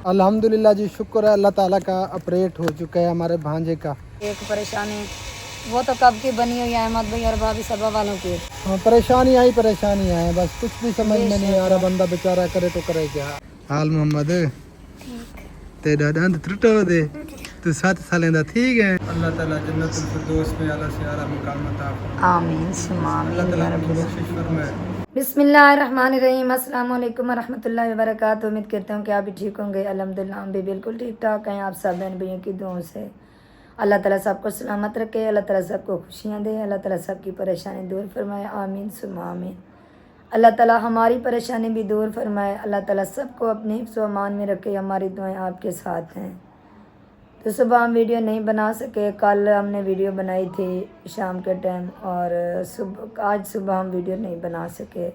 अल्हम्दुलिल्लाह जी, शुक्र है अल्लाह ताला का, ऑपरेट हो चुका है हमारे भांजे का। एक परेशानी वो तो कब की बनी हुई है अहमद भाई और भाभी सभा वालों की। हाँ, परेशानी है, बस कुछ भी समझ में नहीं आ रहा, बंदा बेचारा करे तो करे क्या। हाल मोहम्मद तेरा दंद टूटा दे, तू 7 साल दा ठीक है। अल्लाह ताला जन्नतुल फिरदौस में आला से आला मुकाम अता फरमाए। आमीन सुम्मा अल्लाह आमीन ताला या हमको रब्बी। बख्शिश फरमाए। बिस्मिल्लाहिर्रहमानिर्रहीम। अस्सलाम वालेकुम रहमतुल्लाहि व बरकातुहू। उम्मीद करता हूँ कि आप भी ठीक होंगे। अल्हम्दुलिल्लाह हम भी बिल्कुल ठीक ठाक हैं। आप सब बहन भाइयों की दुआओं से अल्लाह ताला सबको सलामत रखे, अल्लाह ताला सबको खुशियाँ दे, अल्लाह ताला सबकी परेशानी दूर फरमाए। आमीन सुम्मा आमीन। अल्लाह ताला हमारी परेशानी भी दूर फरमाए, अल्लाह ताला सबको अपने हिफ्ज़ व अमान में रखे। हमारी दुआएं आपके साथ हैं। तो सुबह हम वीडियो नहीं बना सके, कल हमने वीडियो बनाई थी शाम के टाइम, और आज सुबह हम वीडियो नहीं बना सके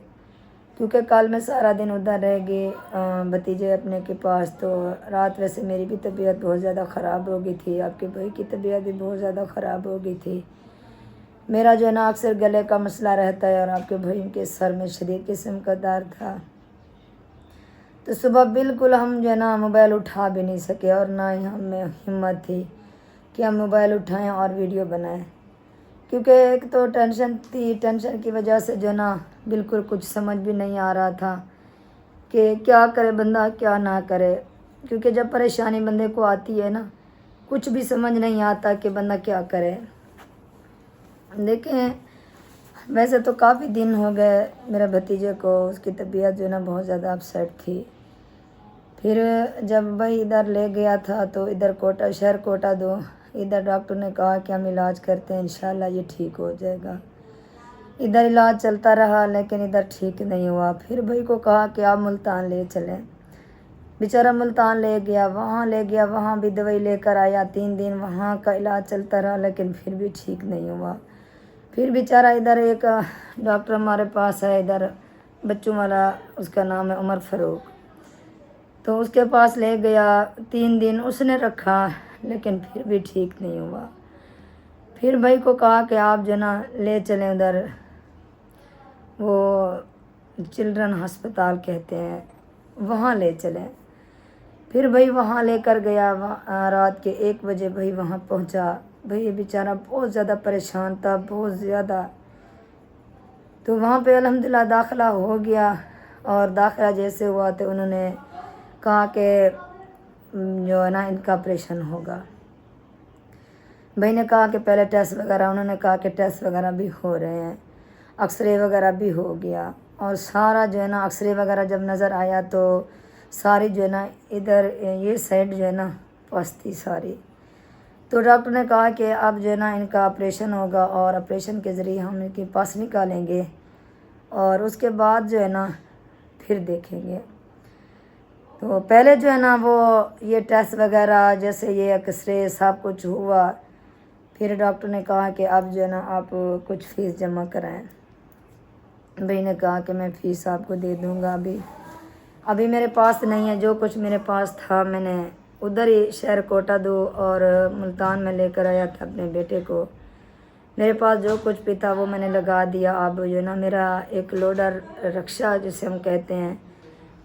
क्योंकि कल मैं सारा दिन उधर रह गई भतीजे अपने के पास। तो रात वैसे मेरी भी तबीयत बहुत ज़्यादा ख़राब हो गई थी, आपके भाई की तबीयत भी बहुत ज़्यादा ख़राब हो गई थी। मेरा जो है ना अक्सर गले का मसला रहता है और आपके भाई के सर में शदीद किस्म का दर्द था। तो सुबह बिल्कुल हम जो है ना मोबाइल उठा भी नहीं सके और ना ही हमें हिम्मत थी कि हम मोबाइल उठाएं और वीडियो बनाएं, क्योंकि एक तो टेंशन थी, टेंशन की वजह से जो है ना बिल्कुल कुछ समझ भी नहीं आ रहा था कि क्या करे बंदा क्या ना करे। क्योंकि जब परेशानी बंदे को आती है ना, कुछ भी समझ नहीं आता कि बंदा क्या करे। देखें, वैसे तो काफ़ी दिन हो गए मेरे भतीजे को, उसकी तबीयत जो है ना बहुत ज़्यादा अपसेट थी। फिर जब भाई इधर ले गया था तो इधर कोटा, शहर कोटा दो, इधर डॉक्टर ने कहा कि हम इलाज करते हैं, इंशाल्लाह ये ठीक हो जाएगा। इधर इलाज चलता रहा लेकिन इधर ठीक नहीं हुआ। फिर भाई को कहा कि आप मुल्तान ले चलें। बेचारा मुल्तान ले गया, वहाँ भी दवाई लेकर आया, 3 दिन वहाँ का इलाज चलता रहा लेकिन फिर भी ठीक नहीं हुआ। फिर बेचारा इधर एक डॉक्टर हमारे पास है इधर बच्चों वाला, उसका नाम है उमर फ़ारूक, तो उसके पास ले गया। 3 दिन उसने रखा लेकिन फिर भी ठीक नहीं हुआ। फिर भाई को कहा कि आप जो ना ले चलें उधर, वो चिल्ड्रन हस्पताल कहते हैं, वहाँ ले चलें। फिर भाई वहाँ लेकर गया, रात के 1 बजे भाई वहाँ पहुँचा। भाई बेचारा बहुत ज़्यादा परेशान था, बहुत ज़्यादा। तो वहाँ पे अल्हम्दुलिल्लाह दाखिला हो गया, और दाखिला जैसे हुआ तो उन्होंने कहा कि जो है ना इनका ऑपरेशन होगा। भाई ने कहा कि पहले टेस्ट वगैरह, उन्होंने कहा कि टेस्ट वगैरह भी हो रहे हैं, एक्सरे वगैरह भी हो गया। और सारा जो है ना एक्सरे वगैरह जब नज़र आया तो सारी जो है ना इधर ये साइड जो है ना पस्ती सारी। तो डॉक्टर ने कहा कि अब जो है ना इनका ऑपरेशन होगा और ऑपरेशन के ज़रिए हम इनके पास निकालेंगे और उसके बाद जो है ना फिर देखेंगे। तो पहले जो है ना वो ये टेस्ट वगैरह जैसे ये एक्सरे सब कुछ हुआ। फिर डॉक्टर ने कहा कि अब जो है ना आप कुछ फ़ीस जमा कराएं। भाई ने कहा कि मैं फ़ीस आपको दे दूंगा, अभी मेरे पास नहीं है। जो कुछ मेरे पास था मैंने उधर ही शहर कोटा दो और मुल्तान में लेकर आया था अपने बेटे को। मेरे पास जो कुछ भी था वो मैंने लगा दिया। अब जो है ना मेरा एक लोडर रक्षा जिसे हम कहते हैं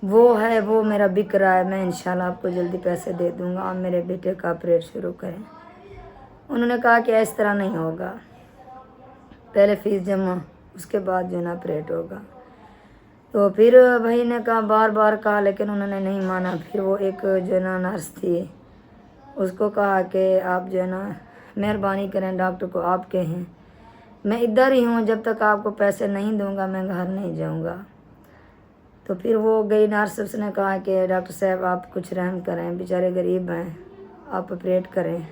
वो है, वो मेरा बिक रहा है। मैं इंशाल्लाह आपको जल्दी पैसे दे दूंगा, आप मेरे बेटे का ऑपरेट शुरू करें। उन्होंने कहा कि इस तरह नहीं होगा, पहले फ़ीस जमा, उसके बाद जो है ना ऑपरेट होगा। तो फिर भाई ने कहा, बार बार कहा, लेकिन उन्होंने नहीं माना। फिर वो एक जो है ना नर्स थी, उसको कहा कि आप जो है ना मेहरबानी करें, डॉक्टर को आप कहें मैं इधर ही हूँ, जब तक आपको पैसे नहीं दूंगा मैं घर नहीं जाऊँगा। तो फिर वो गई नर्स, उसने कहा कि डॉक्टर साहब आप कुछ रहम करें, बेचारे गरीब हैं, आप ऑपरेट करें।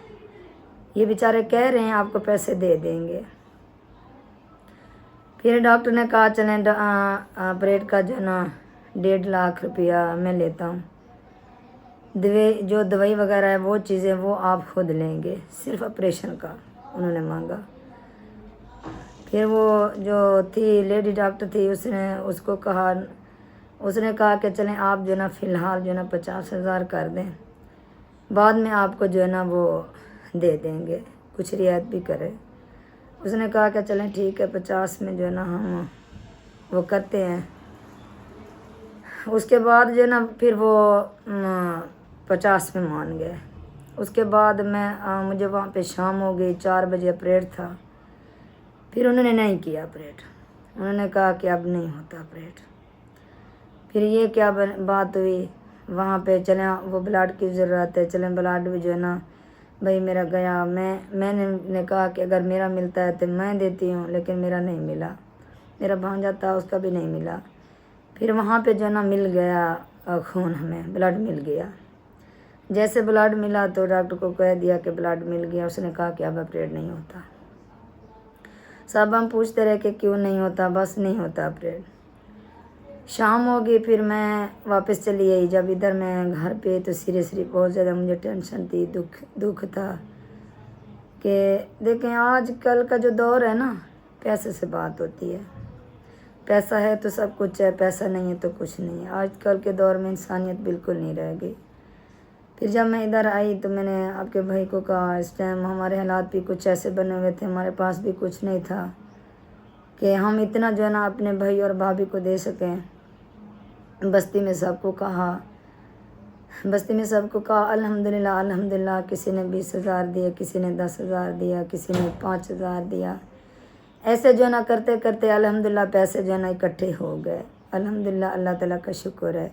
ये बेचारे कह रहे हैं आपको पैसे दे देंगे। फिर डॉक्टर ने कहा चलें ऑपरेट का जो है ना 1.5 लाख रुपया मैं लेता हूँ, जो दवाई वगैरह है वो चीज़ें वो आप खुद लेंगे, सिर्फ ऑपरेशन का उन्होंने मांगा। फिर वो जो थी लेडी डॉक्टर थी, उसने कहा कि चलें आप जो है ना फ़िलहाल जो है ना 50,000 कर दें, बाद में आपको जो है ना वो दे देंगे, कुछ रियायत भी करें। उसने कहा कि चलें ठीक है, 50 में जो है ना हम वो करते हैं। उसके बाद जो है ना फिर वो 50 में मान गए. उसके बाद मुझे वहाँ पे शाम हो गई, 4 बजे ऑपरेट था. फिर उन्होंने नहीं किया ऑपरेट. उन्होंने कहा कि अब नहीं होता ऑपरेट. फिर ये क्या बात हुई, वहाँ पे चले वो ब्लड की ज़रूरत है, चलें ब्लड भी जो है ना भाई मेरा गया. मैंने कहा कि अगर मेरा मिलता है तो मैं देती हूँ, लेकिन मेरा नहीं मिला. मेरा भांजा था उसका भी नहीं मिला. फिर वहाँ पे जो है ना मिल गया खून, हमें ब्लड मिल गया. जैसे ब्लड मिला तो डॉक्टर को कह दिया कि ब्लड मिल गया. उसने कहा कि अब ऑपरेट नहीं होता. सब हम पूछते रहे कि क्यों नहीं होता, बस नहीं होता ऑपरेट. शाम हो गई, फिर मैं वापस चली आई. जब इधर मैं घर पे तो सीरियसली बहुत ज़्यादा मुझे टेंशन थी, दुख था कि देखें आज कल का जो दौर है ना, पैसे से बात होती है. पैसा है तो सब कुछ है, पैसा नहीं है तो कुछ नहीं है. आज कल के दौर में इंसानियत बिल्कुल नहीं रह गई. फिर जब मैं इधर आई तो मैंने आपके भाई को कहा, इस टाइम हमारे हालात भी कुछ ऐसे बने हुए थे, हमारे पास भी कुछ नहीं था कि हम इतना जो है ना अपने भाई और भाभी को दे सकें. बस्ती में सबको कहा, अल्हम्दुलिल्लाह अल्हम्दुलिल्लाह. किसी ने 20,000 दिया, किसी ने 10,000 दिया, किसी ने 5,000 दिया. ऐसे जो है ना करते करते अल्हम्दुलिल्लाह पैसे जो है ना इकट्ठे हो गए. अल्हम्दुलिल्लाह, अल्लाह ताला का शुक्र है.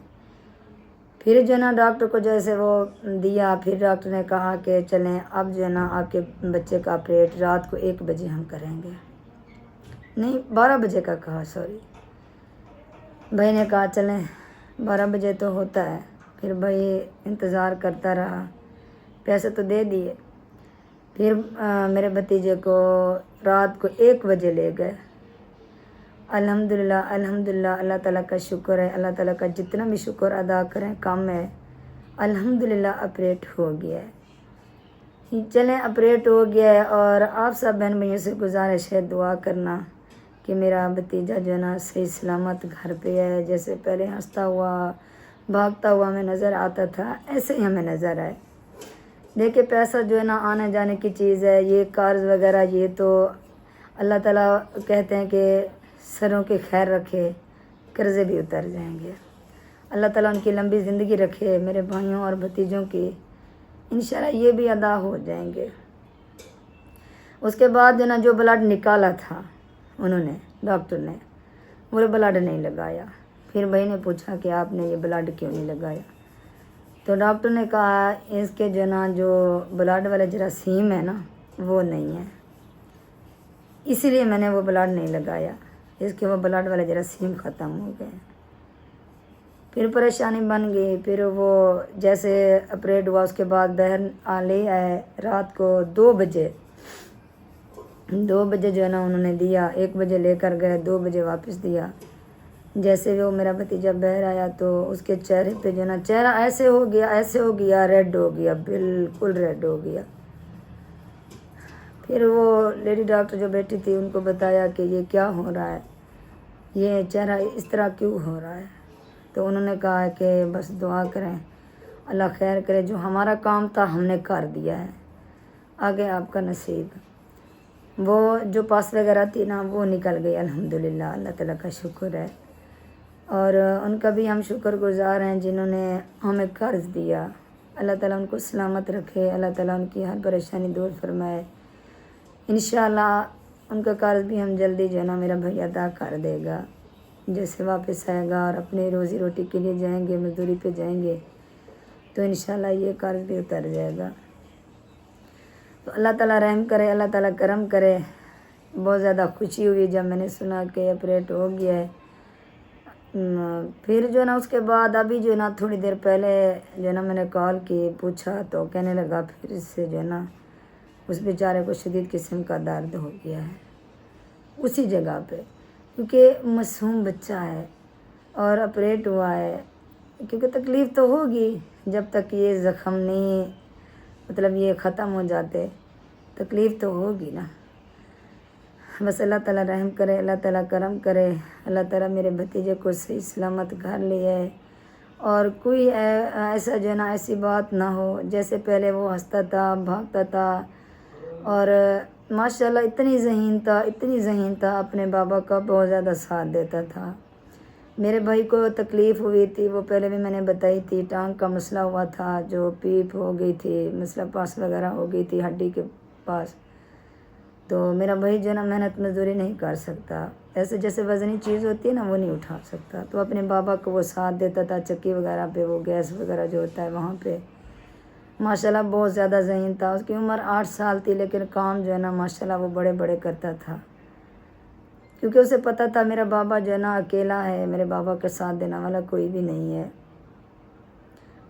फिर जो है ना डॉक्टर को जैसे वो दिया, फिर डॉक्टर ने कहा कि चलें अब जो है ना आपके बच्चे का ऑपरेट रात को 1 बजे हम करेंगे. नहीं, 12 बजे का कहा, सॉरी. भाई ने कहा चलें 12 बजे तो होता है. फिर भाई इंतज़ार करता रहा, पैसे तो दे दिए. फिर मेरे भतीजे को रात को 1 बजे ले गए. अल्हम्दुलिल्लाह अल्हम्दुलिल्लाह, अल्लाह ताला का शुक्र है. अल्लाह ताला का जितना भी शुक्र अदा करें कम है. अल्हम्दुलिल्लाह ऑपरेट हो गया है. चलें ऑपरेट हो गया है. और आप सब बहन भाइयों से गुजारिश है दुआ करना कि मेरा भतीजा जो है ना सही सलामत घर पे है. जैसे पहले हंसता हुआ भागता हुआ हमें नज़र आता था, ऐसे ही हमें नज़र आए. देखिए पैसा जो है ना आने जाने की चीज़ है. ये कर्ज वगैरह ये तो अल्लाह ताला कहते हैं कि सरों के खैर रखे, कर्ज़े भी उतर जाएंगे. अल्लाह ताला उनकी लंबी ज़िंदगी रखे, मेरे भाइयों और भतीजों की. इंशाल्लाह ये भी अदा हो जाएंगे. उसके बाद जो ना जो ब्लड निकाला था उन्होंने, डॉक्टर ने वो ब्लड नहीं लगाया. फिर भाई ने पूछा कि आपने ये ब्लड क्यों नहीं लगाया. तो डॉक्टर ने कहा इसके जो ना जो ब्लड वाले जरासीम है ना वो नहीं है, इसीलिए मैंने वो ब्लड नहीं लगाया. इसके वो ब्लड वाले जरासीम ख़त्म हो गए. फिर परेशानी बन गई. फिर वो जैसे ऑपरेट हुआ उसके बाद बहन ले आए रात को 2 बजे. 2 बजे जो है ना उन्होंने दिया. 1 बजे लेकर गए, 2 बजे वापस दिया. जैसे वो मेरा भतीजा बाहर आया तो उसके चेहरे पे जो ना चेहरा ऐसे हो गया, रेड हो गया, बिल्कुल रेड हो गया. फिर वो लेडी डॉक्टर जो बैठी थी उनको बताया कि ये क्या हो रहा है, ये चेहरा इस तरह क्यों हो रहा है. तो उन्होंने कहा कि बस दुआ करें, अल्लाह खैर करे. जो हमारा काम था हमने कर दिया है, आगे आपका नसीब. वो जो पास वगैरह थी ना वो निकल गई अल्हम्दुलिल्लाह, अल्लाह ताला का शुक्र है. और उनका भी हम शुक्रगुज़ार हैं जिन्होंने हमें कर्ज़ दिया. अल्लाह ताला उनको सलामत रखे, अल्लाह ताला उनकी हर परेशानी दूर फरमाए. इंशाअल्लाह उनका कर्ज़ भी हम जल्दी जो है ना मेरा भैया अदा कर देगा. जैसे वापस आएगा और अपने रोज़ी रोटी के लिए जाएंगे, मजदूरी पे जाएंगे, तो इंशाअल्लाह ये कर्ज़ भी उतर जाएगा. तो अल्लाह ताला रहम करे, अल्लाह ताला करम करे. बहुत ज़्यादा खुशी हुई जब मैंने सुना कि ऑपरेट हो गया है. फिर जो है ना उसके बाद अभी जो है ना थोड़ी देर पहले जो है ना मैंने कॉल की, पूछा तो कहने लगा फिर से जो है ना उस बेचारे को शदीद किस्म का दर्द हो गया है उसी जगह पे, क्योंकि मासूम बच्चा है और ऑपरेट हुआ है. क्योंकि तकलीफ़ तो होगी जब तक ये ज़ख़म नहीं, मतलब ये ख़त्म हो जाते, तकलीफ़ तो होगी ना. बस अल्लाह ताला रहम करे, अल्लाह ताला करम करे, अल्लाह ताला मेरे भतीजे को सही सलामत घर ले आए. और कोई ऐसा जो है ना ऐसी बात ना हो. जैसे पहले वो हंसता था, भागता था और माशाल्लाह इतनी ज़हीन था, अपने बाबा का बहुत ज़्यादा साथ देता था. میرے بھائی کو تکلیف ہوئی تھی، وہ پہلے بھی میں نے بتائی تھی، ٹانگ کا مسئلہ ہوا تھا، جو پیپ ہو گئی تھی، مسئلہ پاس وغیرہ ہو گئی تھی ہڈی کے پاس. تو میرا بھائی جو ہے نا محنت مزدوری نہیں کر سکتا، ایسے جیسے وزنی چیز ہوتی ہے نا وہ نہیں اٹھا سکتا. تو اپنے بابا کو وہ ساتھ دیتا تھا، چکی وغیرہ پہ، وہ گیس وغیرہ جو ہوتا ہے وہاں پہ. ماشاءاللہ بہت زیادہ ذہین تھا، اس کی عمر 8 سال تھی، لیکن کام جو ہے نا ماشاءاللہ وہ بڑے بڑے کرتا تھا، کیونکہ اسے پتہ تھا میرا بابا جو ہے نا اکیلا ہے، میرے بابا کے ساتھ دینے والا کوئی بھی نہیں ہے.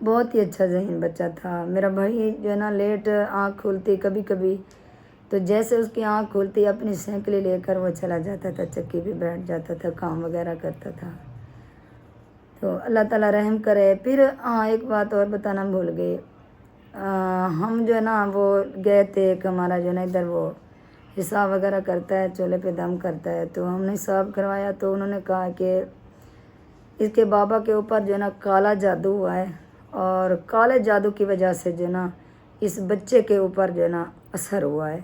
بہت ہی اچھا ذہین بچہ تھا. میرا بھائی جو ہے نا لیٹ آنکھ کھولتی کبھی کبھی، تو جیسے اس کی آنکھ کھولتی اپنی سینکلی لے کر وہ چلا جاتا تھا، چکی پہ بیٹھ جاتا تھا، کام وغیرہ کرتا تھا. تو اللہ تعالیٰ رحم کرے. پھر ایک بات اور بتانا بھول گئی. ہم جو ہے نا وہ گئے تھے، ایک ہمارا جو ہے نا ادھر وہ حساب وغیرہ کرتا ہے، چولہے پہ دم کرتا ہے، تو ہم نے حساب کروایا. تو انہوں نے کہا کہ اس کے بابا کے اوپر جو ہے نا کالا جادو ہوا ہے، اور کالے جادو کی وجہ سے جو ہے نا اس بچے کے اوپر جو ہے نا اثر ہوا ہے.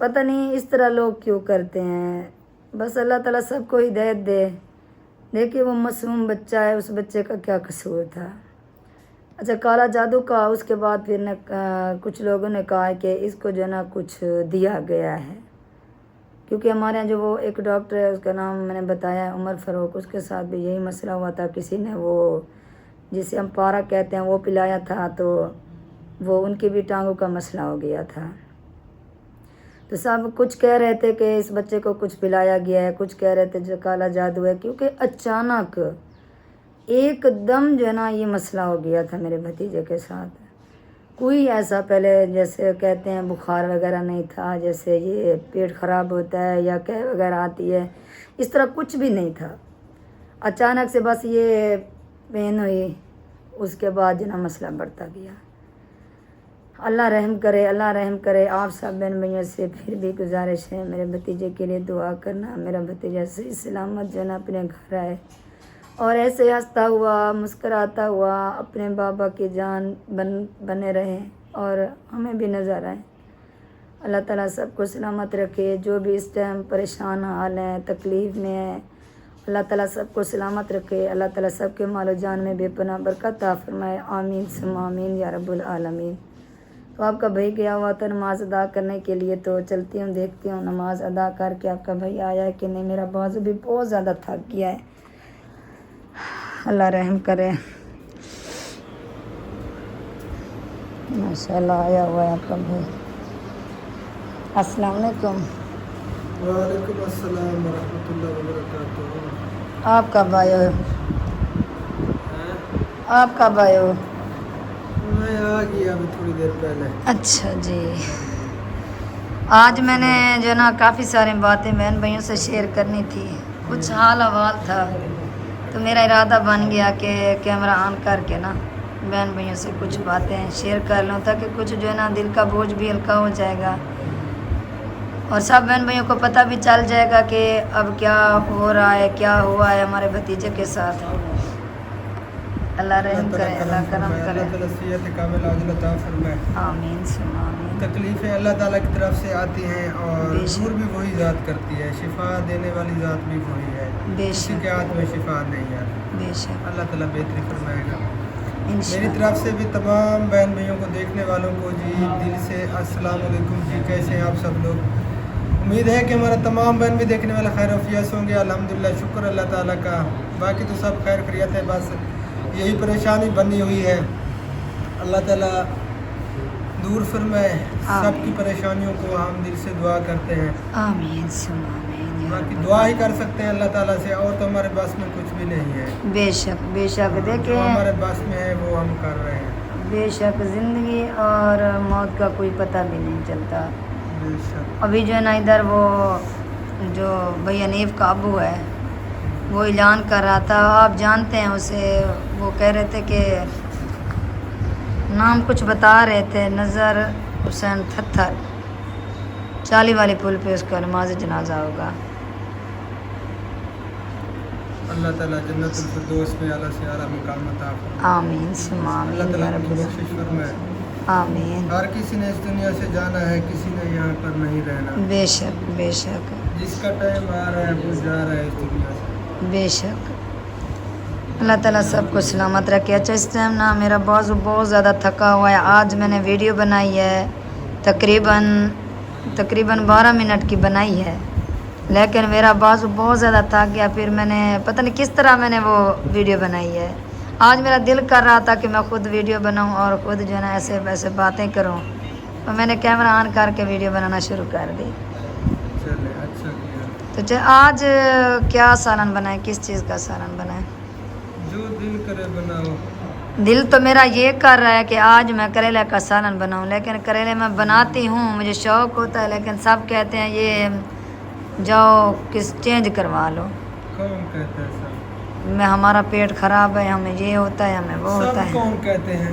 پتہ نہیں اس طرح لوگ کیوں کرتے ہیں. بس اللہ تعالیٰ سب کو ہدایت دے. دیکھیے وہ معصوم بچہ ہے، اس بچے کا کیا قصور تھا. اچھا کالا جادو کا، اس کے بعد پھر کچھ لوگوں نے کہا کہ اس کو جو ہے نا کچھ دیا گیا ہے، کیونکہ ہمارے یہاں جو وہ ایک ڈاکٹر ہے، اس کا نام میں نے بتایا عمر فاروق، اس کے ساتھ بھی یہی مسئلہ ہوا تھا. کسی نے وہ جسے ہم پارا کہتے ہیں وہ پلایا تھا، تو وہ ان کی بھی ٹانگوں کا مسئلہ ہو گیا تھا. تو سب کچھ کہہ رہے تھے کہ اس بچے کو کچھ پلایا گیا ہے، کچھ کہہ رہے تھے جو کالا جادو ہے، کیونکہ اچانک ایک دم جو ہے نا یہ مسئلہ ہو گیا تھا میرے بھتیجے کے ساتھ. کوئی ایسا پہلے جیسے کہتے ہیں بخار وغیرہ نہیں تھا، جیسے یہ پیٹ خراب ہوتا ہے یا قے وغیرہ آتی ہے، اس طرح کچھ بھی نہیں تھا. اچانک سے بس یہ پین ہوئی، اس کے بعد جو نا مسئلہ بڑھتا گیا. اللہ رحم کرے، اللہ رحم کرے. آپ سب بہن بھائیوں سے پھر بھی گزارش ہے، میرے بھتیجے کے لیے دعا کرنا. میرا بھتیجا صحیح سلامت جو ہے نا اپنے گھر آئے، اور ایسے ہنستا ہوا مسکراتا ہوا اپنے بابا کی جان بنے رہے، اور ہمیں بھی نظر آئے. اللہ تعالیٰ سب کو سلامت رکھے. جو بھی اس ٹائم پریشان حال ہیں، تکلیف میں ہیں، اللہ تعالیٰ سب کو سلامت رکھے. اللہ تعالیٰ سب کے مال و جان میں بے پناہ برکت عطا فرمائے. آمین ثم آمین یا رب العالمین. تو آپ کا بھائی گیا ہوا تھا نماز ادا کرنے کے لیے، تو چلتی ہوں دیکھتی ہوں نماز ادا کر کے آپ کا بھائی آیا ہے کہ نہیں. میرا بازو بھی بہت زیادہ تھک گیا ہے. اللہ رحم کرے. ماشاء اللہ آیا ہوا ہے آپ کا بھائی. السلام علیکم. وعلیکم السلام ورحمۃ اللہ وبرکاتہ. آپ کب آئے ہو؟ آپ کب آئے ہو؟ میں آ گیا ابھی تھوڑی دیر پہلے. اچھا جی. آج میں نے جو ہے نا کافی سارے باتیں بہن بھائیوں سے شیئر کرنی تھی، کچھ حال احوال تھا، تو میرا ارادہ بن گیا کہ کیمرہ آن کر کے نا بہن بھائیوں سے کچھ باتیں شیئر کر لوں، تاکہ کچھ جو ہے نا دل کا بوجھ بھی ہلکا ہو جائے گا، اور سب بہن بھائیوں کو پتہ بھی چل جائے گا کہ اب کیا ہو رہا ہے، کیا ہوا ہے ہمارے بھتیجے کے ساتھ. اللہ رحم کرے، اللہ کرم کرے. اللہ تعالیٰ صحت کامل عاجل عطا فرمائے. آمین ثم آمین. تکلیفیں اللہ تعالیٰ کی طرف سے آتی ہیں، اور بے شک. دور بھی وہی ذات کرتی ہے، شفا دینے والی ذات بھی وہی ہے. بے کسی شک. کے ہاتھ میں شفا نہیں ہے. بے شک. اللہ تعالیٰ بہتری فرمائے گا. میری انشاءاللہ. طرف سے بھی تمام بہن بھائیوں کو، دیکھنے والوں کو جی دل سے السلام علیکم. جی کیسے ہیں آپ سب لوگ؟ امید ہے کہ ہمارا تمام بہن بھی دیکھنے والے خیر وفیس ہوں گے. الحمدللہ، شکر اللہ تعالیٰ کا. باقی تو سب خیر خیریت ہے، بس یہی پریشانی بنی ہوئی ہے. اللہ تعالیٰ دور فرمائے سب کی پریشانیوں کو. ہم دل سے دعا کرتے ہیں. آمین ثم آمین یا باقی رب. دعا ہی کر سکتے ہیں اللہ تعالیٰ سے، اور تو ہمارے بس میں کچھ بھی نہیں ہے. بے شک بے شک. جو دیکھیں ہمارے بس میں ہے وہ ہم کر رہے ہیں. بے شک زندگی اور موت کا کوئی پتہ بھی نہیں چلتا. بے شک. ابھی جو ہے نا ادھر وہ جو بھائی حنیف کا ابو ہے وہ اعلان کر رہا تھا، آپ جانتے ہیں اسے، وہ کہہ رہے تھے کہ نام کچھ بتا رہے تھے، نظر حسین تھتھر، 40 والے پل پہ اس کا نماز جنازہ ہوگا. اللہ تعالیٰ جنت الفردوس میں اعلیٰ سے اعلیٰ مقام عطا فرمائے. آمین ثم اللہ آمین تعالیٰ یا کو رب. بخشش فرمائے. آمین. ہر کسی نے اس دنیا سے جانا ہے، کسی نے یہاں پر نہیں رہنا. بے شک بے شک. جس کا ٹائم آ رہا ہے وہ جا رہا ہے اس دنیا سے. بے شک اللہ تعالیٰ سب کو سلامت رکھے. اچھا اس ٹائم نا میرا بازو بہت زیادہ تھکا ہوا ہے. آج میں نے ویڈیو بنائی ہے تقریباً 12 منٹ کی بنائی ہے, لیکن میرا بازو بہت زیادہ تھک گیا. پھر میں نے پتہ نہیں کس طرح میں نے وہ ویڈیو بنائی ہے. آج میرا دل کر رہا تھا کہ میں خود ویڈیو بناؤں اور خود جو ہے نا ایسے ویسے باتیں کروں, تو میں نے کیمرہ آن کر کے ویڈیو بنانا شروع کر دی. چلے اچھا کیا. تو آج کیا سالن بنائے, کس چیز کا سالن بنائے؟ جو دل کرے بناؤ. دل تو میرا یہ کر رہا ہے کہ آج میں کریلے کا سالن بناؤں, لیکن کریلے میں بناتی ہوں, مجھے شوق ہوتا ہے, لیکن سب کہتے ہیں یہ جاؤ کس چینج کروا لو. کون کہتا ہے سب؟ میں ہمارا پیٹ خراب ہے, ہمیں یہ ہوتا ہے, ہمیں وہ ہوتا سب ہے. کون کہتے ہیں؟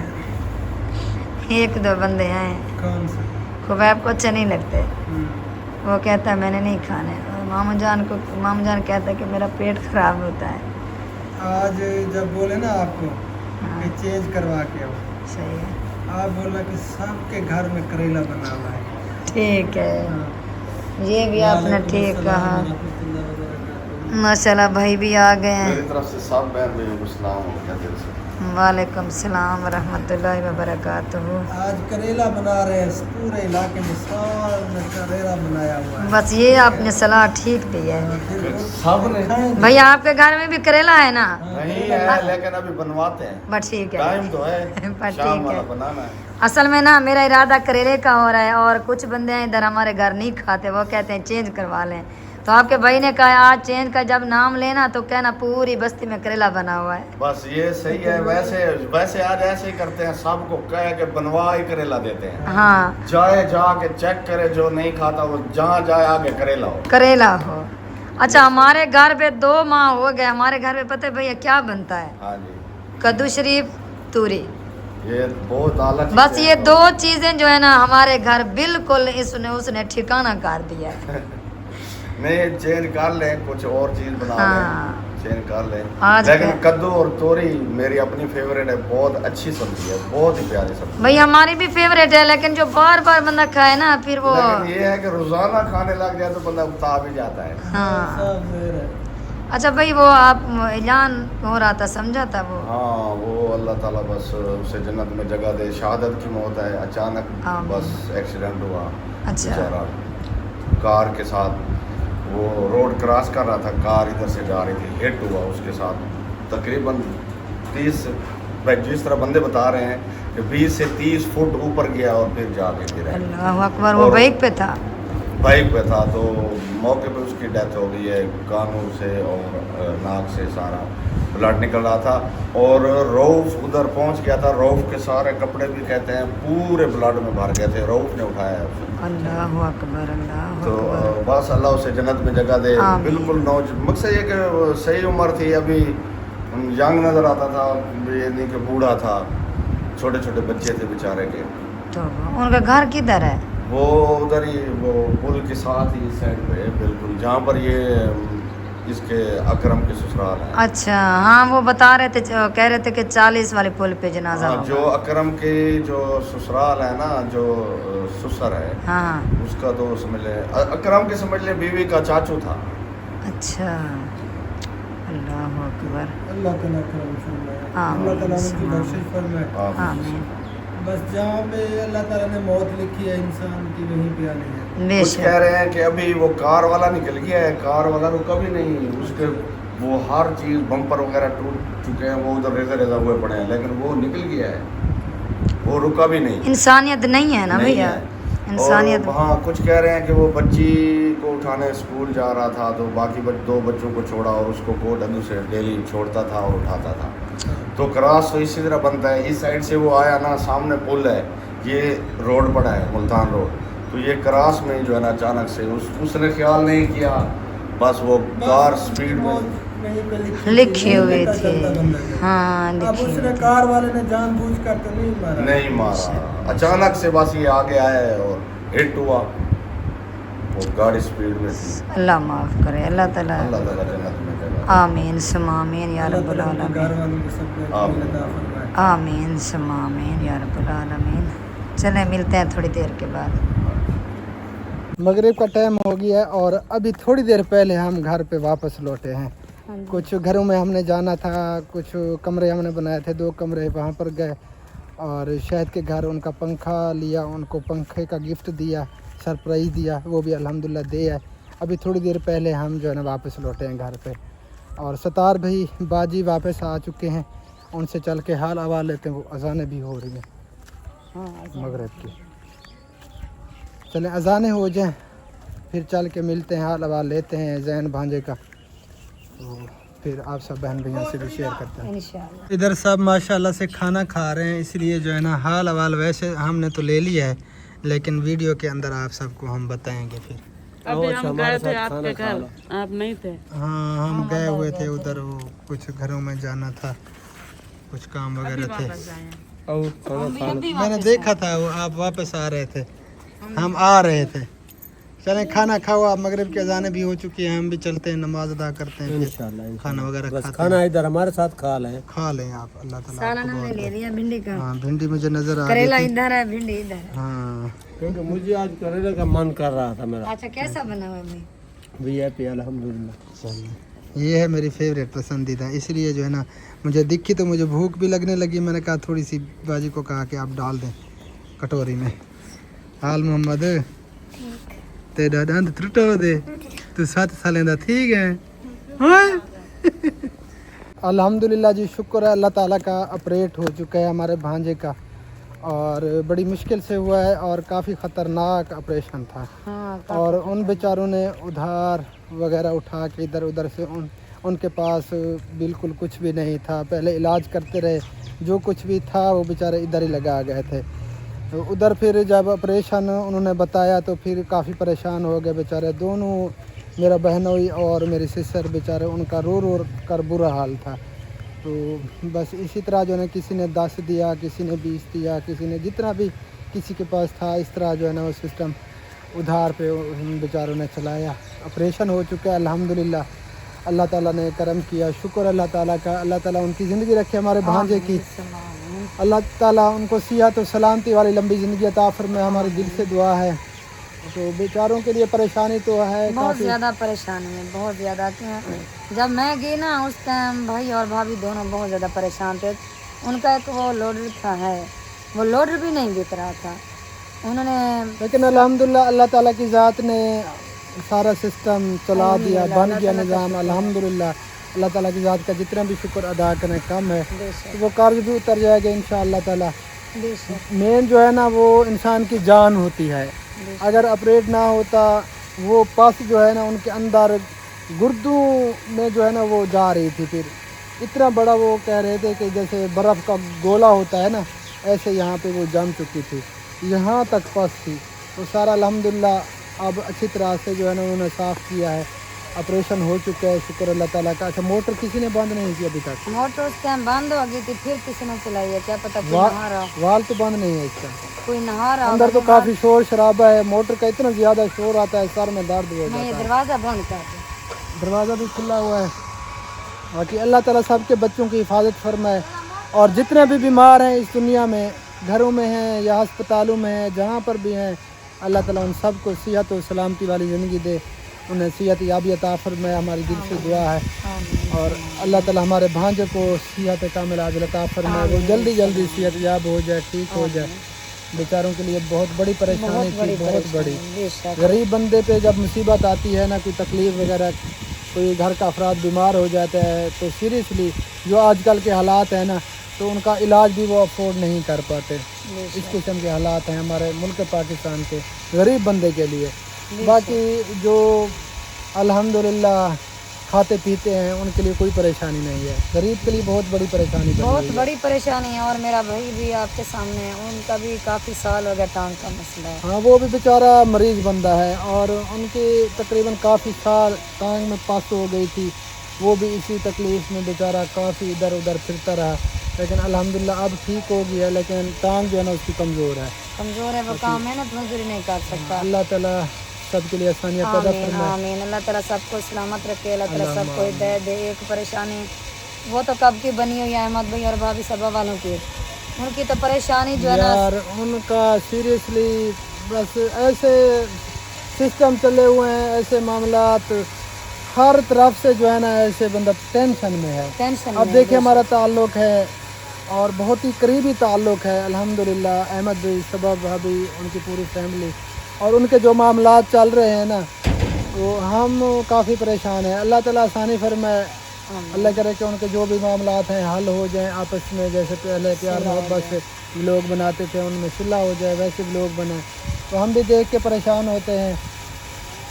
ایک دو بندے ہیں, کون سے؟ خبیب کو اچھے نہیں لگتے, وہ کہتا ہے میں نے نہیں کھانے. مامو جان کہتا ہے کہ میرا پیٹ خراب ہوتا ہے. آج جب بولے نا آپ کو کہ چینج کروا کے آؤ, صحیح ہے, آپ بولا کہ سب کے گھر میں کریلا بنا ہوا ہے. ٹھیک ہے, یہ بھی آپ نے ٹھیک کہا. ماشاء اللہ بھائی بھی آ گئے ہیں. میری طرف سے سب بہن بھائیوں کو سلام ہو گیا دل سے. وعلیکم السلام ورحمۃ اللہ وبرکاتہ. آج کریلا بنا رہے ہیں, پورے علاقے میں سال میں کریلا بنایا ہوا ہے. بس یہ آپ نے صلاح ٹھیک دی ہے. سب نے بھائی آپ کے گھر میں بھی کریلا ہے نا؟ نہیں ہے لیکن ابھی بنواتے ہیں, بس ٹھیک ہے, ٹائم تو ہے, بس شام ٹھیک والا ہے. بنانا ہے. اصل میں نا میرا ارادہ کریلے کا ہو رہا ہے, اور کچھ بندے ہیں ادھر ہمارے گھر نہیں کھاتے, وہ کہتے ہیں چینج کروا لیں. تو آپ کے بھائی نے کہا آج چینج کا جب نام لینا تو کہنا پوری بستی میں کریلا بنا ہوا ہے. بس یہ صحیح ہے. ویسے آج ایسے ہی کرتے ہیں, سب کو کہہ کے بنوا ہی کریلا دیتے ہیں. ہاں جائے جا کے چیک کرے, جو نہیں کھاتا وہ جہاں جائے آگے کریلا ہو. کریلا ہو. اچھا ہمارے گھر پہ 2 ماہ ہو گئے, ہمارے گھر پہ پتہ ہے بھیا کیا بنتا ہے؟ ہاں جی, کدو شریف توری. یہ بہت اعلیٰ چیز بس ہے. یہ 2 چیزیں جو ہے نا ہمارے گھر بالکل اس نے ٹھکانہ کر دیا ہے. نہیں چینج کر لیں, کچھ اور چیز بنا ہاں. لیں, چینج کر لیں. آج لیکن کیا- کدو اور توری میری اپنی فیوریٹ ہے, بہت اچھی سبزی ہے, بہت ہی پیاری سبزی. بھائی ہماری بھی فیوریٹ ہے, لیکن جو بار بار بندہ کھائے نا پھر وہ لیکن یہ ہے کہ روزانہ کھانے لگ جائے تو بندہ اکتا بھی جاتا ہے. ہاں. سب زہر ہے. اچھا بھائی وہ آپ اعلان ہو رہا تھا, سمجھا تھا وہ؟ ہاں وہ اللہ تعالیٰ بس اسے جنت میں جگہ دے. شہادت کی موت ہے, اچانک آمین. بس ایکسیڈنٹ ہوا. اچھا. بیچارہ کار کے ساتھ وہ روڈ کراس کر رہا تھا, کار ادھر سے جا رہی تھی, ہٹ ہوا اس کے ساتھ. تقریباً 30 جس طرح بندے بتا رہے ہیں کہ 20 سے 30 فٹ اوپر گیا اور پھر جا کے گرا. اللہ اکبر. وہ اور بائک پہ تھا؟ بائک پہ تھا. تو موقع پہ اس کی ڈیتھ ہو گئی ہے. کانوں سے اور ناک سے سارا بلڈ نکل رہا تھا, اور روف ادھر پہنچ گیا تھا. روف کے سارے کپڑے بھی کہتے ہیں پورے بلڈ میں بھر گئے تھے. روف نے اٹھایا ہے اسے. اللہ اکبر. اللہ تو اکبر. بس اللہ اسے جنت میں جگہ دے. آمین. بالکل مقصد یہ کہ صحیح عمر تھی, ابھی ینگ نظر آتا تھا, یہ نہیں کہ بوڑھا تھا. چھوٹے چھوٹے بچے تھے بیچارے کے. تو ان کا گھر کدھر ہے؟ وہ ادھر ہی, وہ پل کے ساتھ ہی سائڈ پہ بالکل, جہاں پر یہ اس کے اکرم کے سسرال ہے. اچھا ہاں وہ بتا رہے تھے, کہہ رہے تھے کہ 40 والے پل پہ جنازہ ہاں, ہوگا. جو اکرم کی جو سسرال ہے نا, جو سسر ہے, ہاں. اس کا تو سمجھ لیں اکرم کے سمجھ لیں بیوی کا چاچو تھا. اچھا. اللہ اکبر. اللہ تعالیٰ کرم فرمائے, آمین. اللہ تعالیٰ ان کی بخشش فرمائے. آمین. بس جہاں پہ اللہ تعالیٰ نے موت لکھی ہے انسان کی وہیں پہ آنی ہے. بے کچھ کہہ شک. رہے ہیں کہ ابھی وہ کار والا نکل گیا ہے, کار والا رکا بھی نہیں. اس کے وہ ہر چیز بمپر وغیرہ ٹوٹ چکے ہیں, وہ ادھر ریزا ہوئے پڑے ہیں, لیکن وہ نکل گیا ہے, وہ رکا بھی نہیں. انسانیت نہیں ہے نا نہیں بھیا, ہے. انسانیت. اور وہاں کچھ کہہ رہے ہیں کہ وہ بچی کو اٹھانے اسکول جا رہا تھا, تو باقی 2 بچوں کو چھوڑا, اور اس کو کوٹ ادو سے ڈیلی چھوڑتا تھا اور اٹھاتا تھا. تو کراس تو اسی طرح بنتا ہے. اس سائڈ سے وہ آیا نا, سامنے پل ہے, یہ روڈ پڑا ہے ملتان روڈ, تو یہ کراس میں جو ہے نا اچانک سے اس نے خیال نہیں کیا, بس وہ کار سپیڈ میں لکھی ہوئی تھی. ہاں اب لکھی اس ہوئی نے تھی. کار والے نے جان بوجھ کر تو نہیں مارا. نہیں مارا, اچانک سے بس یہ آگے آیا اور ہٹ ہوا. وہ گاڑی سپیڈ میں تھی. اللہ معاف کرے, اللہ تعالیٰ. اللہ تعالیٰ جنت میں جگہ. آمین ثم آمین یا رب اللہ تعالیٰ العالمین. گھر والوں کو سب کو آمین. عطا فرمائے. آمین ثم آمین یا رب العالمین. چلیں ملتے ہیں تھوڑی دیر کے بعد. مغرب کا ٹائم ہو گیا ہے, اور ابھی تھوڑی دیر پہلے ہم گھر پہ واپس لوٹے ہیں. कुछ घरों में हमने जाना था, कुछ कमरे हमने बनाए थे, 2 कमरे वहाँ पर गए और शहद के घर उनका पंखा लिया, उनको पंखे का गिफ्ट दिया, सरप्राइज़ दिया, वो भी अल्हम्दुलिल्लाह दे है। अभी थोड़ी देर पहले हम जो है ना वापस लौटे हैं घर पे और सतार भाई बाजी वापस आ चुके हैं, उनसे चल के हाल अहवाल लेते हैं। वो अजानें भी हो रही हैं मगरिब की। चलें अजानें हो जाएं फिर चल के मिलते हैं, हाल अहवाल लेते हैं जैन भांजे का, तो फिर आप सब बहन भैया से भी शेयर करते हैं इंशाअल्लाह। इधर सब माशाल्लाह से खाना खा रहे हैं, इसलिए जो है ना हाल अहवाल वैसे हमने तो ले लिया है, लेकिन वीडियो के अंदर आप सबको हम बताएंगे फिर। अभी हम गए थे आपके घर, आप नहीं थे। हाँ हम गए हुए थे उधर, वो कुछ घरों में जाना था, कुछ काम वगैरह थे। मैंने देखा था वो आप वापस आ रहे थे, हम आ रहे थे। चलें खाना खाओ आप, मगरिब की अजानें भी हो चुकी हैं, हम भी चलते हैं नमाज अदा करते हैं, इंशाअल्लाह खाना वगैरह खाते हैं। खाना इधर हमारे साथ खा लें आप, अल्लाह ताला आपको बहुत ले लिया भिंडी का। हाँ भिंडी मुझे नजर आ रही करेला थी। इधर है, भिंडी इधर है। हाँ क्योंकि मुझे आज करेले का मन कर रहा था मेरा। अच्छा कैसा बना हुआ है? वीआईपी अल्हम्दुलिल्लाह। चलिए ये है मेरी फेवरेट पसंदीदा, इसलिए जो है ना मुझे दिखी तो मुझे भूख भी लगने लगी, मैंने कहा थोड़ी सी बाजी को कहा कि आप डाल दें कटोरी में। हाल मोहम्मद तेरा दंद त्रुटो दे, तू 7 सालें दा ठीक है। अल्हम्दुलिल्लाह जी, शुक्र है अल्लाह ताला का, ऑपरेट हो चुका है हमारे भांजे का और बड़ी मुश्किल से हुआ है और काफ़ी ख़तरनाक ऑपरेशन था। और उन बेचारों ने उधार वगैरह उठा के इधर उधर से उनके पास बिल्कुल कुछ भी नहीं था, पहले इलाज करते रहे, जो कुछ भी था वो बेचारे इधर ही लगा गए थे। तो उधर फिर जब ऑपरेशन उन्होंने बताया तो फिर काफ़ी परेशान हो गए बेचारे दोनों, मेरा बहनोई और मेरी सिस्टर, बेचारे उनका रो रो कर बुरा हाल था। तो बस इसी तरह जो है किसी ने 10 दिया, किसी ने 20 दिया, किसी ने जितना भी किसी के पास था, इस तरह जो है ना वो सिस्टम उधार पे उन बेचारों ने चलाया। ऑपरेशन हो चुका है अल्हम्दुलिल्लाह, अल्लाह ताला ने करम किया, शुक्र अल्लाह ताला का। अल्लाह ताला उनकी ज़िंदगी रखे हमारे भांजे की, अल्लाह ताला उनको सिहत और सलामती वाली लंबी ज़िंदगी अता फरमाए, हमारे दिल से दुआ है। तो बेचारों के लिए परेशानी तो है, बहुत ज़्यादा परेशानी है, बहुत ज़्यादा। जब मैं गई ना उस टाइम भाई और भाभी दोनों बहुत ज़्यादा परेशान थे। उनका एक वो लोडर था है, वो लोडर भी नहीं बिक रहा था उन्होंने, लेकिन अल्हम्दुलिल्लाह अल्लाह ताला की ज़ात ने सारा सिस्टम चला दिया, बन गया निज़ाम अल्हम्दुलिल्लाह। अल्लाह ताला की ज़ात का जितना भी शुक्र अदा करें कम है, तो वो कर्ज भी उतर जाएगा इंशाअल्लाह ताला। मेन जो है ना वो इंसान की जान होती है, अगर ऑपरेट ना होता वो पस जो है ना उनके अंदर गुर्दों में जो है ना वो जा रही थी, फिर इतना बड़ा वो कह रहे थे कि जैसे बर्फ़ का गोला होता है ना, ऐसे यहाँ पे वो जम चुकी थी, यहाँ तक पस थी। तो सारा अल्हम्दुलिल्लाह अब अच्छी तरह से जो है ना उन्होंने साफ़ किया है, ऑपरेशन हो चुका है, शुक्र अल्लाह ताला का। अच्छा मोटर किसी ने बंद नहीं की अभी तक? मोटर उस टाइम बंद हो गई थी, फिर किसी ने चलाई है, क्या पता कोई नहा रहा, वाल तो बंद नहीं है इसका, कोई नहा रहा अंदर तो काफ़ी शोर शराबा है, मोटर का इतना ज़्यादा शोर आता है, सर में दर्द हो जाता है। दरवाज़ा बंद कर दे, दरवाज़ा भी खुला हुआ है। बाकी अल्लाह ताला सबके बच्चों की हिफाजत फरमाए, और जितने भी बीमार हैं इस दुनिया में, घरों में हैं या अस्पतालों में हैं, जहाँ पर भी हैं, अल्लाह ताला उन सबको सेहत और सलामती वाली ज़िंदगी दे, उन्हें सेहत याबी अता फरमाए, हमारी दिल से दुआ है। और अल्लाह ताला हमारे भांजे को सेहत कामिल आजिल अता फरमाए, वो जल्दी जल्दी सेहत याब हो जाए, ठीक हो जाए। बेचारों के लिए बहुत बड़ी परेशानी थी, बहुत बड़ी। गरीब बंदे पे जब मुसीबत आती है ना, कोई तकलीफ़ वगैरह, कोई घर का अफराद बीमार हो जाता है, तो सीरियसली जो आजकल के हालात हैं ना, तो उनका इलाज भी वो अफोर्ड नहीं कर पाते। इस किस्म के हालात हैं हमारे मुल्क पाकिस्तान के गरीब बंदे के लिए। बाकी जो अल्हम्दुलिल्लाह खाते पीते हैं उनके लिए कोई परेशानी नहीं है, गरीब के लिए बहुत बड़ी परेशानी, बहुत बड़ी परेशानी है। और मेरा भाई भी आपके सामने है, उनका भी काफ़ी साल हो गया टांग का मसला है। हाँ वो भी बेचारा मरीज़ बंदा है, और उनकी तकरीबन काफ़ी साल टांग में पास हो गई थी, वो भी इसी तकलीफ़ में बेचारा काफ़ी इधर उधर फिरता रहा, लेकिन अल्हम्दुलिल्लाह अब ठीक हो गया। लेकिन टांग जो है ना उसकी कमज़ोर है, वो काम मेहनत मजदूरी नहीं कर सकता। अल्लाह ताला सबके लिए आसानियाँ पैदा फरमाए। आमीन। अल्लाह ताला सबको सलामत रखे, अल्लाह ताला सबको हिदायत दे। एक परेशानी वो तो कब की बनी हुई है अहमद भाई और भाभी सबा वालों की, उनकी तो परेशानी जो है ना यार उनका सीरियसली बस ऐसे सिस्टम चले हुए हैं, ऐसे मामलात हर तरफ से जो है ना ऐसे बंदा टेंशन में है। टेंशन अब देखिए हमारा ताल्लुक़ है और बहुत ही करीबी ताल्लुक़ है अल्हम्दुलिल्लाह। अहमद भाई, सबब भाभी, उनकी पूरी फैमिली और उनके जो मामलात चल रहे हैं ना, वो हम काफ़ी परेशान हैं। अल्लाह ताला आसानी फरमाए, अल्लाह करे कि उनके जो भी मामलात हैं हल हो जाएं आपस में। जैसे पहले प्यार मोहब्बत से लोग बनाते थे, उनमें सुलह हो जाए, वैसे भी लोग बनाए। तो हम भी देख के परेशान होते हैं।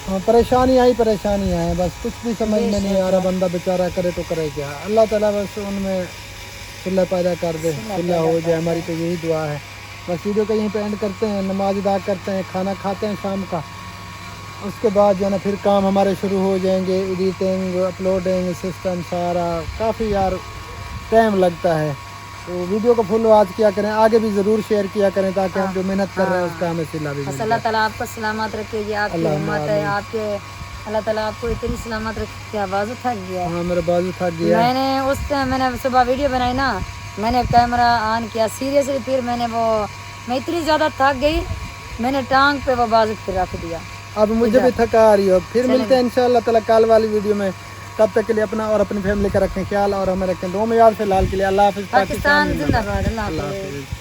हाँ, परेशानियाँ ही परेशानियाँ हैं, बस कुछ भी समझ में नहीं आ रहा। बंदा बेचारा करे तो करे क्या। अल्लाह ताला बस उनमें सुलह पैदा कर दे, सुलह हो जाए, हमारी तो यही दुआ है। बस वीडियो को यहीं पे एंड करते हैं, नमाज अदा करते हैं, खाना खाते हैं शाम का। उसके बाद जो है ना फिर काम हमारे शुरू हो जाएंगे, एडिटिंग, अपलोडिंग, सिस्टम सारा। काफ़ी यार टाइम लगता है। तो वीडियो को फुल वॉच किया करें, आगे भी ज़रूर शेयर किया करें ताकि हम जो मेहनत कर रहे हैं उसका हमें सिला भी बस मिले। अल्लाह ताला आपको सलामत रखे, ये आपकी हिम्मत है, आपके अल्लाह ताला आपको इतनी सलामत रखे कि आवाज़ थक गया है। हाँ, मेरा बाजू थक गया। मैंने उस टाइम मैंने सुबह वीडियो बनाई ना, मैंने कैमरा ऑन किया सीरियसली, फिर मैं इतनी ज़्यादा थक गई, मैंने टांग पे वो बाजू फिर रख दिया। अब मुझे भी थका आ रही हो। फिर मिलते हैं इंशाअल्लाह ताला कल वाली वीडियो में। तब तक के लिए अपना और अपनी फैमिली का रखें ख्याल और हमें रखें दो में यार। फिलहाल के लिए अल्लाह हाफिज़। पाकिस्तान जिंदाबाद। अल्लाह हाफ़िज़। हाफिज़।